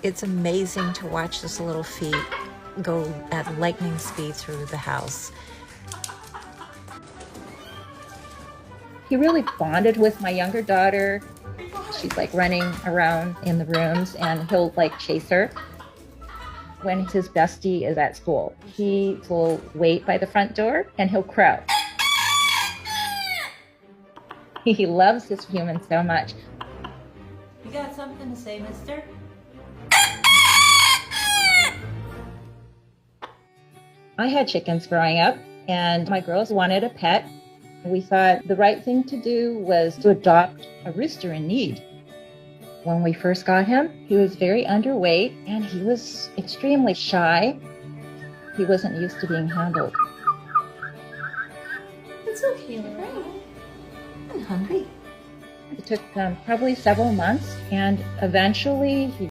It's amazing to watch this little feet go at lightning speed through the house. He really bonded with my younger daughter. She's like running around in the rooms and he'll like chase her. When his bestie is at school, he will wait by the front door and he'll crow. He loves his humans so much. You got something to say, mister? I had chickens growing up and my girls wanted a pet. We thought the right thing to do was to adopt a rooster in need. When we first got him, he was very underweight and he was extremely shy. He wasn't used to being handled. It's okay, Lorraine. I'm hungry. It took probably several months and eventually he